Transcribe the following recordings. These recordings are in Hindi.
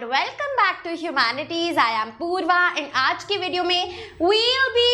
And welcome back to humanities. I am Purva and आज की वीडियो में we will be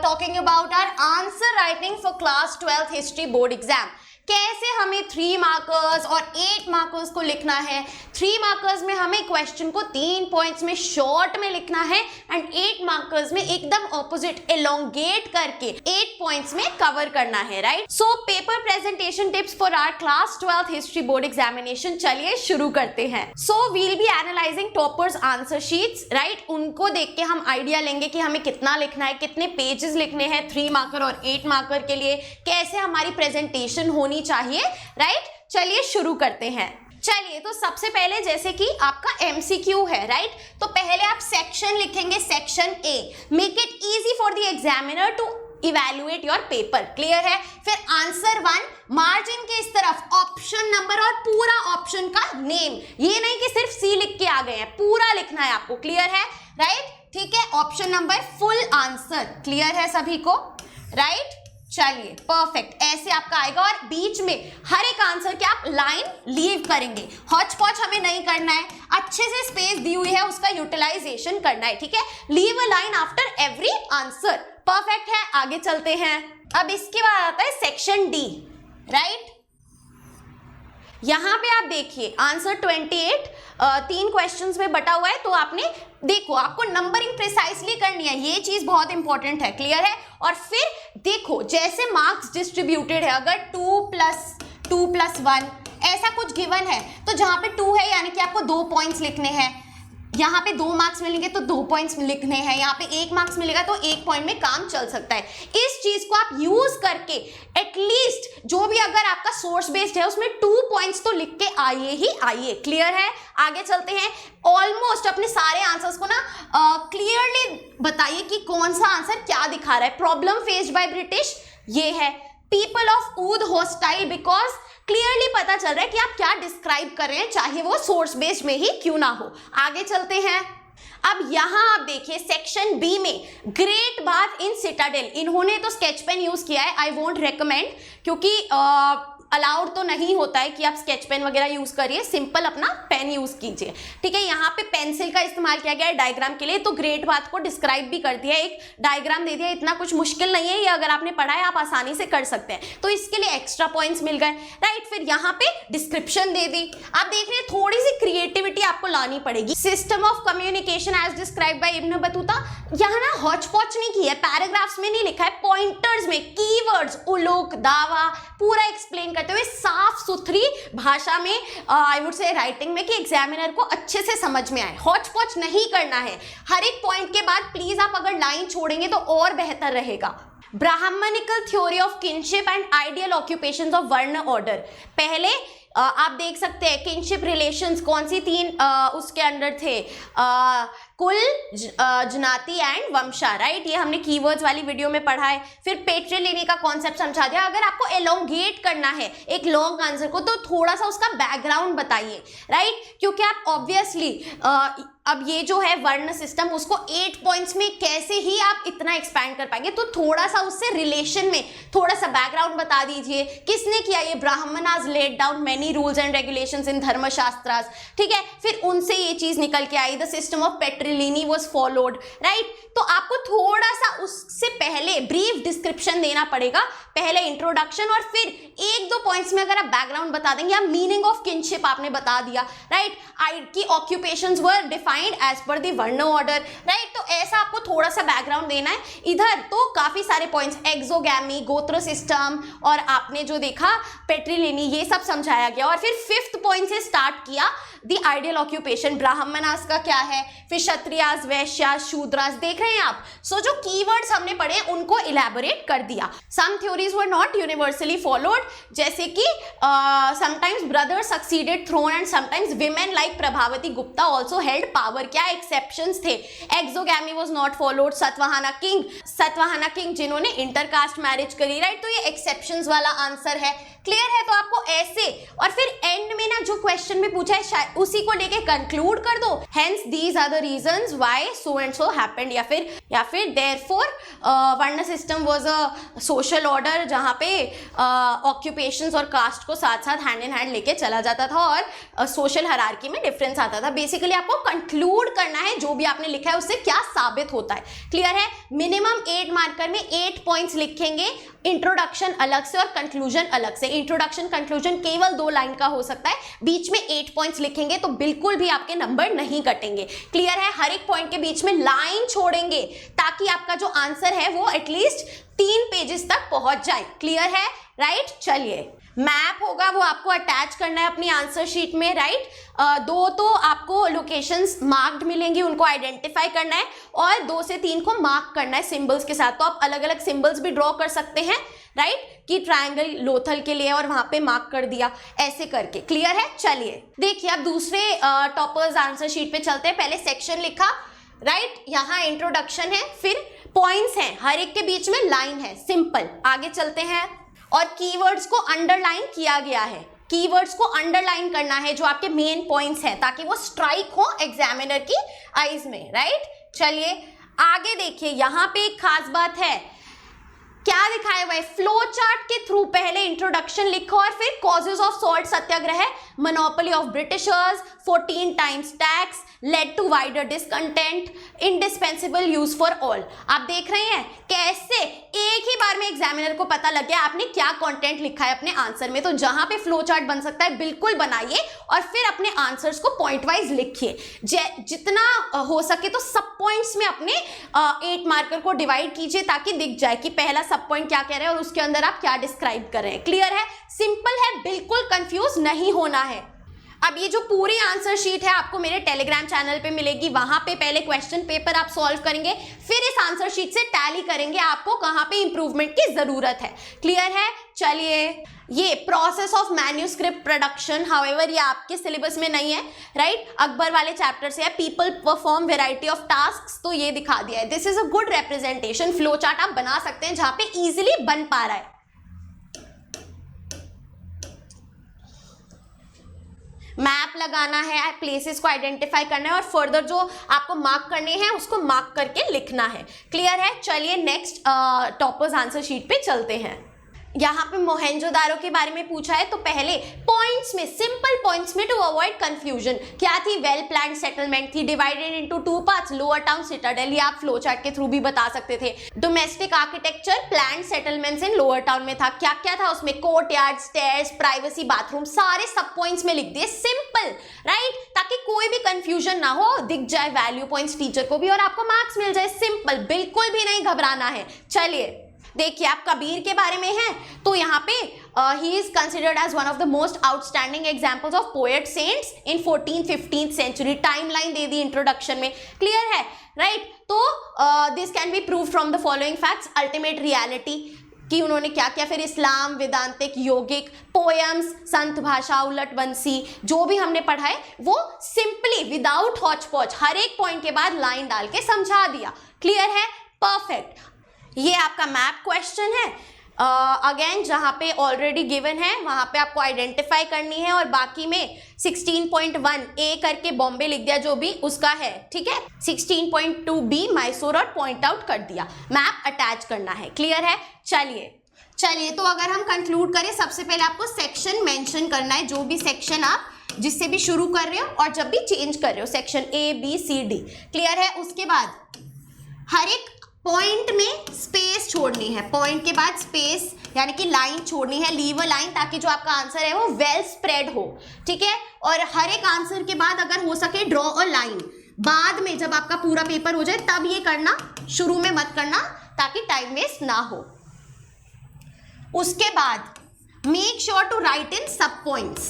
talking about our answer writing for class 12th history board exam. कैसे हमें 3 मार्कर्स और 8 मार्कर्स को लिखना है। 3 मार्कर्स में हमें क्वेश्चन को 3 पॉइंट्स में शॉर्ट में लिखना है एंड 8 मार्कर्स में एकदम ऑपोजिट एलोंगेट करके 8 पॉइंट्स में कवर करना है, right. So paper presentation tips for our class 12th history board examination. चलिए शुरू करते हैं। So we'll be analysing toppers answer sheets, right. उनको देख के हम आइडिया लेंगे कि हमें कितना लिखना है, कितने पेजेस लिखने हैं 3 मार्कर और 8 मार्कर के लिए, कैसे हमारी प्रेजेंटेशन होनी चाहिए, राइट। चलिए शुरू करते हैं। चलिए तो सबसे पहले जैसे कि आपका MCQ है, राइट। तो पहले आप सेक्शन लिखेंगे, section A। Make it easy for the examiner to evaluate your paper, clear है। फिर आंसर 1 मार्जिन के इस तरफ ऑप्शन नंबर और पूरा ऑप्शन का नेम, ये नहीं कि सिर्फ C लिख के आ गए हैं, पूरा लिखना है आपको, क्लियर है, राइट। ठीक है, option number full answer, clear है सभी को, राइट। चलिए परफेक्ट, ऐसे आपका आएगा और बीच में हर एक आंसर के आप लाइन लीव करेंगे। हॉच पॉच हमें नहीं करना है, अच्छे से स्पेस दी हुई है उसका यूटिलाइजेशन करना है, ठीक है। Leave a line after every answer, perfect है। आगे चलते हैं। अब इसके बाद आता है सेक्शन D, राइट। यहां पे आप देखिए आंसर 28 3 क्वेश्चंस में बटा हुआ है, तो आपने देखो आपको नंबरिंग प्रिसाइसली करनी है, ये चीज बहुत इंपॉर्टेंट है, क्लियर है। और फिर देखो जैसे मार्क्स डिस्ट्रीब्यूटेड है, अगर 2+2+1 ऐसा कुछ गिवन है तो जहां पे 2 है यानी कि आपको 2 पॉइंट्स लिखने हैं, यहाँ पे 2 मार्क्स मिलेंगे तो 2 पॉइंट्स लिखने हैं, यहाँ पे 1 मार्क्स मिलेगा तो 1 पॉइंट में काम चल सकता है। इस चीज को आप यूज करके एटलीस्ट जो भी अगर आपका सोर्स बेस्ड है उसमें 2 पॉइंट्स तो लिख के आइए ही आइए, क्लियर है। आगे चलते हैं। ऑलमोस्ट अपने सारे आंसर्स को ना क्लियरली बताइए कि कौन सा आंसर क्या दिखा रहा है। प्रॉब्लम फेस्ड बाय ब्रिटिश, ये है। People of Oudh hostile because, clearly पता चल रहा है कि आप क्या डिस्क्राइब कर रहे हैं, चाहे वो सोर्स बेस्ड में ही क्यों ना हो। आगे चलते हैं। अब यहां आप देखिए सेक्शन B में ग्रेट बाथ इन सिटाडेल, इन्होंने तो स्केच पेन यूज किया है, आई वोंट रिकमेंड, क्योंकि अलाउड तो नहीं होता है कि आप स्केच पेन वगैरह यूज करिए, सिंपल अपना पेन यूज कीजिए, ठीक है। यहाँ पे पेंसिल का इस्तेमाल किया गया है डायग्राम के लिए, तो ग्रेट बाथ को डिस्क्राइब भी कर दिया है, एक डायग्राम दे दिया, इतना कुछ मुश्किल नहीं है, ये अगर आपने पढ़ा है आप आसानी से कर सकते हैं, तो इसके लिए एक्स्ट्रा पॉइंट्स मिल गए, राइट। फिर यहाँ पे डिस्क्रिप्शन दे दी। आप देख रहे हैं थोड़ी सी क्रिएटिविटी आपको लानी पड़ेगी। System of communication as describe by Ibn Battuta, यहाँ ना हॉच पॉच नहीं की है, पैराग्राफ्स में नहीं लिखा है, पॉइंटर्स में कीवर्ड्स, उलोक, दावा पूरा एक्सप्लेन करते हुए साफ सुथरी भाषा में, आई वुड से राइटिंग में, कि एग्जामिनर को अच्छे से समझ में आए। हॉच पॉच नहीं करना है, हर एक पॉइंट के बाद प्लीज आप अगर लाइन छोड़ेंगे तो और बेहतर रहेगा। Brahmanical theory of kinship and ideal occupations of varna order, पहले आप देख सकते हैं किनशिप रिलेशंस कौन सी 3 उसके अंडर थे, कुल, जनाति एंड वंशा, राइट। ये हमने कीवर्ड्स वाली वीडियो में पढ़ा है। फिर पेट्रिलिनी का कॉन्सेप्ट समझा दिया। अगर आपको एलोंगेट करना है एक लॉन्ग आंसर को तो थोड़ा सा उसका बैकग्राउंड बताइए, राइट, क्योंकि आप ऑब्वियसली अब ये जो है वर्ण सिस्टम उसको 8 पॉइंट्स में कैसे ही आप इतना एक्सपैंड कर पाएंगे, तो थोड़ा सा उससे रिलेशन में थोड़ा सा बैकग्राउंड बता दीजिए। किसने किया ये? Brahmanas laid down many rules and regulations in Dharmashastras, ठीक है। फिर उनसे ये चीज निकल के आई, the system of patriliny was followed, right. तो आपको थोड़ा सा उससे पहले ब्रीफ डिस्क्रिप्शन देना पड़ेगा, पहले इंट्रोडक्शन, और फिर 1-2 पॉइंट्स में अगर आप बैकग्राउंड बता देंगे, या मीनिंग ऑफ किनशिप आपने बता दिया, राइट, की occupations were defined as per the varna order, right. तो ऐसा आपको थोड़ा सा बैकग्राउंड देना है। इधर तो काफी सारे पॉइंट्स, एक्सोगैमी, गोत्र सिस्टम, और आपने जो देखा पेट्रिलिनी, ये सब समझाया गया। और फिर 5th पॉइंट से स्टार्ट किया द आइडियल ऑक्यूपेशन, ब्राह्मणास का क्या है, फिर क्षत्रियास, वैश्यास, शूद्रास, देख रहे हैं आप। सो जो कीवर्ड्स हमने पढ़े उनको इलैबोरेट कर दिया। Some theories were not universally followed, जैसे कि sometimes brothers succeeded throne and sometimes women like Prabhavati Gupta also held power, क्या एक्सेप्शंस थे। Exogamy was not followed. Satavahana king जिन्होंने इंटरकास्ट मैरिज करी, राइट, तो ये एक्सेप्शंस वाला आंसर है। क्लियर है? तो आपको ऐसे और फिर एंड में ना जो क्वेश्चन में पूछा है उसी को लेके कंक्लूड कर दो, hence these are the reasons why so and so happened, या फिर therefore varna system was a social order जहां पे ऑक्यूपेशंस और कास्ट को साथ साथ हैंड इन हैंड लेके चला जाता था और सोशल हायरार्की में डिफरेंस आता था। बेसिकली आपको कंक्लूड करना है जो भी आपने लिखा है उससे क्या साबित होता है। क्लियर है? मिनिमम 8 मार्कर में 8 पॉइंट्स लिखेंगे, इंट्रोडक्शन अलग से और कंक्लूजन अलग से। इंट्रोडक्शन कंक्लूजन केवल 2 लाइन का हो सकता है, बीच में 8 पॉइंट्स लिखेंगे तो बिल्कुल भी आपके नंबर नहीं कटेंगे। क्लियर है? हर एक पॉइंट के बीच में लाइन छोड़ेंगे ताकि आपका जो आंसर है वो एटलीस्ट 3 पेजेस तक पहुंच जाए। क्लियर है? राइट? चलिए, मैप होगा वो आपको अटैच करना है अपनी आंसर शीट में। राइट? 2 तो आपको लोकेशंस मार्क्ड मिलेंगी, उनको आइडेंटिफाई करना है और 2 से 3 को मार्क करना है सिंबल्स के साथ। तो आप अलग अलग सिंबल्स भी ड्रॉ कर सकते हैं, राइट? कि ट्रायंगल लोथल के लिए और वहां पे मार्क कर दिया ऐसे करके। क्लियर है? चलिए देखिए, अब दूसरे टॉपर्स आंसर शीट पे चलते हैं। पहले सेक्शन लिखा, राइट? यहाँ इंट्रोडक्शन है, फिर पॉइंट्स हैं, हर एक के बीच में लाइन है, सिंपल। आगे चलते हैं और कीवर्ड्स को अंडरलाइन किया गया है। कीवर्ड्स को अंडरलाइन करना है जो आपके मेन पॉइंट्स हैं ताकि वो स्ट्राइक हो एग्जामिनर की आईज में। राइट? चलिए आगे देखिए, यहां पे एक खास बात है, क्या दिखाया हुआ है? फ्लो चार्ट के थ्रू पहले इंट्रोडक्शन लिखो और फिर causes of salt satyagraha, monopoly of Britishers, 14 times tax, led to wider discontent, indispensable use for all. आप देख रहे हैं कैसे एक ही बार में एग्जामिनर को पता लग गया आपने क्या कंटेंट लिखा है अपने आंसर में। तो जहां पे फ्लो चार्ट बन सकता है बिल्कुल बनाइए और फिर अपने आंसर्स को पॉइंट वाइज लिखिए। जितना हो सके तो सब पॉइंट्स में अपने 8 मार्कर को डिवाइड कीजिए ताकि दिख जाए कि पहला सब पॉइंट क्या कह रहे हैं और उसके अंदर आप क्या डिस्क्राइब कर रहे हैं। क्लियर है? सिंपल है, बिल्कुल कंफ्यूज नहीं होना है। अब ये जो पूरी आंसर शीट है आपको मेरे टेलीग्राम चैनल पे मिलेगी, वहां पे पहले क्वेश्चन पेपर आप सॉल्व करेंगे, फिर इस आंसर शीट से टैली करेंगे आपको कहां पे इंप्रूवमेंट की जरूरत है। क्लियर है? चलिए, ये process of manuscript production, however ये आपके सिलेबस में नहीं है। राइट? अकबर वाले चैप्टर से है, people perform variety of tasks, तो ये दिखा दिया है। This is a good representation. Flow chart आप बना सकते हैं जहां पे इजिली बन पा रहा है। मैप लगाना है, प्लेसेस को आइडेंटिफाई करना है और फर्दर जो आपको मार्क करने हैं उसको मार्क करके लिखना है। क्लियर है? चलिए नेक्स्ट टॉपर्स आंसर शीट पे चलते हैं। यहाँ पे मोहेंजोदारो के बारे में पूछा है, तो पहले पॉइंट्स में, सिंपल पॉइंट्स में टू अवॉइड कंफ्यूजन क्या थी? वेल प्लान्ड सेटलमेंट थी, divided into 2 parts, lower town, Citadel. ये आप फ्लो चार्ट के थ्रू भी बता सकते थे। Domestic architecture, planned settlements in lower town में था। क्या क्या था उसमें? कोर्टयार्ड, स्टेयर्स, प्राइवेसी, बाथरूम, सारे सब पॉइंट्स में लिख दिए, सिंपल। राइट? ताकि कोई भी कंफ्यूजन ना हो, दिख जाए वैल्यू पॉइंट्स टीचर को भी और आपको मार्क्स मिल जाए। सिंपल, बिल्कुल भी नहीं घबराना है। चलिए देखिए, आप कबीर के बारे में हैं तो यहाँ पे he is considered as one of the most outstanding examples of poet saints in 14th-15th century. Timeline दे दी इंट्रोडक्शन में। क्लियर है? राइट? तो this can be prove from the following facts. Ultimate reality कि उन्होंने क्या किया, फिर इस्लाम, वेदांतिक, योगिक, पोएम्स, संत भाषा, उलट बंसी, जो भी हमने पढ़ा है वो सिंपली विदाउट हॉच पॉच हर एक पॉइंट के बाद लाइन डाल के समझा दिया। क्लियर है? परफेक्ट। ये आपका मैप क्वेश्चन है। अगेन जहां पे ऑलरेडी गिवन है वहां पे आपको आइडेंटिफाई करनी है और बाकी में 16.1 ए करके बॉम्बे लिख दिया जो भी उसका है। ठीक है? 16.2 बी मैसूर और पॉइंट आउट कर दिया। मैप अटैच करना है। क्लियर है? चलिए तो अगर हम कंक्लूड करें, सबसे पहले आपको सेक्शन मेंशन करना है, जो भी सेक्शन आप जिससे भी शुरू कर रहे हो और जब भी चेंज कर रहे हो, section A B C D. Clear है? उसके बाद हर एक पॉइंट में स्पेस छोड़नी है, पॉइंट के बाद स्पेस यानी कि लाइन छोड़नी है, लीव अ लाइन, ताकि जो आपका आंसर है वो वेल स्प्रेड हो। ठीक है? और हर एक आंसर के बाद अगर हो सके ड्रॉ अ लाइन। बाद में जब आपका पूरा पेपर हो जाए तब ये करना, शुरू में मत करना ताकि टाइम वेस्ट ना हो। उसके बाद मेक श्योर टू राइट इन सब पॉइंट्स।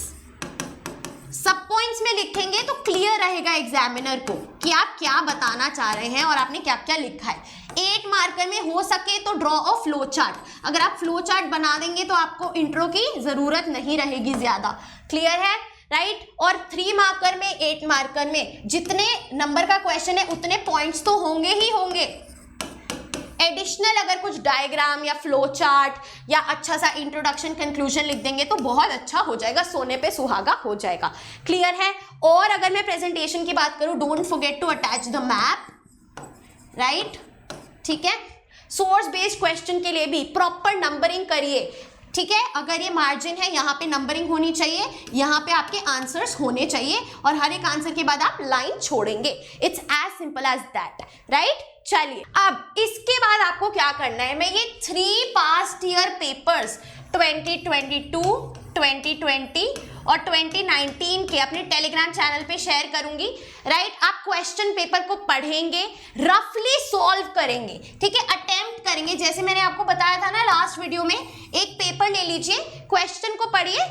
सब पॉइंट्स में लिखेंगे तो क्लियर रहेगा एग्जामिनर को कि आप क्या बताना चाह रहे हैं और आपने क्या क्या लिखा है। 8 मार्कर में हो सके तो ड्रॉ अ फ्लो चार्ट। अगर आप फ्लो चार्ट बना देंगे तो आपको इंट्रो की जरूरत नहीं रहेगी ज्यादा। क्लियर है? राइट? और 3 मार्कर में, 8 मार्कर में जितने नंबर का क्वेश्चन है उतने पॉइंट्स तो होंगे ही होंगे। एडिशनल अगर कुछ डायग्राम या फ्लो चार्ट या अच्छा सा इंट्रोडक्शन कंक्लूजन लिख देंगे तो बहुत अच्छा हो जाएगा, सोने पे सुहागा हो जाएगा। क्लियर है? और अगर मैं प्रेजेंटेशन की बात करूं, don't forget to attach the map, right? ठीक है, सोर्स बेस्ड क्वेश्चन के लिए भी प्रॉपर नंबरिंग करिए। ठीक है, अगर ये मार्जिन है यहाँ पे नंबरिंग होनी चाहिए, यहाँ पे आपके आंसर्स होने चाहिए और हर एक आंसर के बाद आप लाइन छोड़ेंगे। It's as simple as that, right? चलिए, अब इसके बाद आपको क्या करना है, मैं ये 3 पास्ट ईयर पेपर्स 2022, 2020 और 2019 के अपने टेलीग्राम चैनल पे शेयर करूंगी, राइट? आप क्वेश्चन पेपर को पढ़ेंगे, रफली सॉल्व करेंगे, ठीक है, अटेम्प्ट करेंगे। जैसे मैंने आपको बताया था ना लास्ट वीडियो में, एक पेपर ले लीजिए, क्वेश्चन को पढ़िए,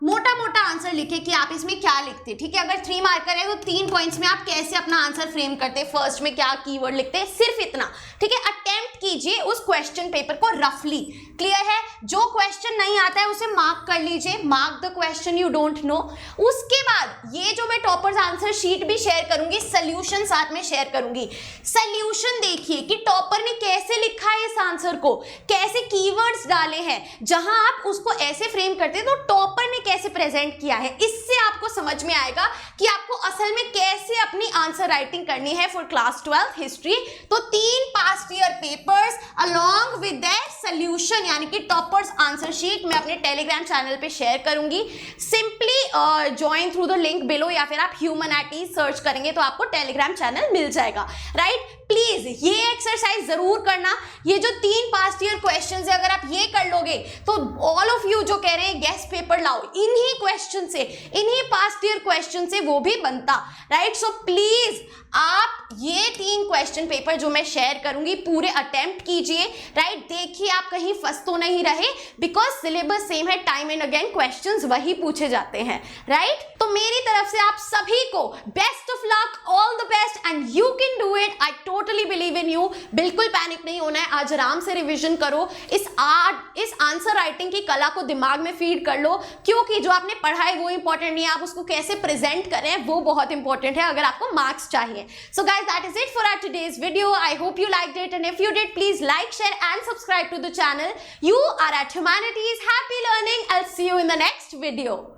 मोटा मोटा आंसर लिखे कि आप इसमें क्या लिखते, ठीक है? अगर 3 मार्कर है तो 3 पॉइंट्स में आप कैसे अपना आंसर फ्रेम करते, फर्स्ट में क्या कीवर्ड लिखते, सिर्फ इतना, ठीक है? अटेम्प्ट कीजिए उस क्वेश्चन पेपर को रफली। क्लियर है? जो क्वेश्चन नहीं आता है उसे मार्क कर लीजिए, mark the question you don't know. उसके बाद ये जो मैं टॉपर्स आंसर शीट भी शेयर करूंगी, सोल्यूशन साथ में शेयर करूंगी। सोल्यूशन देखिए कि टॉपर ने कैसे लिखा है इस आंसर को, कैसे कीवर्ड्स डाले हैं, जहां आप उसको ऐसे फ्रेम करते तो टॉपर ने कैसे प्रेजेंट किया है। इससे आपको समझ में आएगा कि आपको असल में कैसे अपनी आंसर राइटिंग करनी है फॉर क्लास 12 हिस्ट्री। तो 3 past year papers along with their solution यानी कि टॉपर्स आंसर शीट मैं अपने टेलीग्राम चैनल पे शेयर करूंगी। Simply join through the link below या फिर आप ह्यूमैनिटीज सर्च करेंगे तो आपको टेलीग्राम चैनल मिल जाएगा, राइट? प्लीज ये एक्सरसाइज जरूर करना। ये जो 3 पास्ट ईयर क्वेश्चंस है, अगर आप ये कर लोगे तो ऑल ऑफ यू जो कह रहे हैं गेस्ट पेपर लाओ, इन्हीं क्वेश्चन से, इन्हीं पास्ट ईयर क्वेश्चन से वो भी बनता, राइट? सो प्लीज आप ये 3 क्वेश्चन पेपर जो मैं शेयर करूंगी पूरे अटेम्प्ट कीजिए, राइट? देखिए आप कहीं फंस तो नहीं रहे, बिकॉज सिलेबस सेम है, टाइम एंड अगेन क्वेश्चंस वही पूछे जाते हैं, राइट? तो मेरी तरफ से आप सभी को best of luck, all the best and you can do it. I totally believe in you. बिल्कुल पैनिक नहीं होना है, आज आराम से रिविजन करो, इस आंसर राइटिंग की कला को दिमाग में फीड कर लो, क्योंकि जो आपने पढ़ा है वो इंपॉर्टेंट नहीं है, आप उसको कैसे प्रेजेंट करें वो बहुत इंपॉर्टेंट है अगर आपको मार्क्स चाहिए। So guys, that is it for our today's video. I hope you liked it, and if you did, please like, share and subscribe to the channel. You are at Humanities. Happy learning. I'll see you in the next video.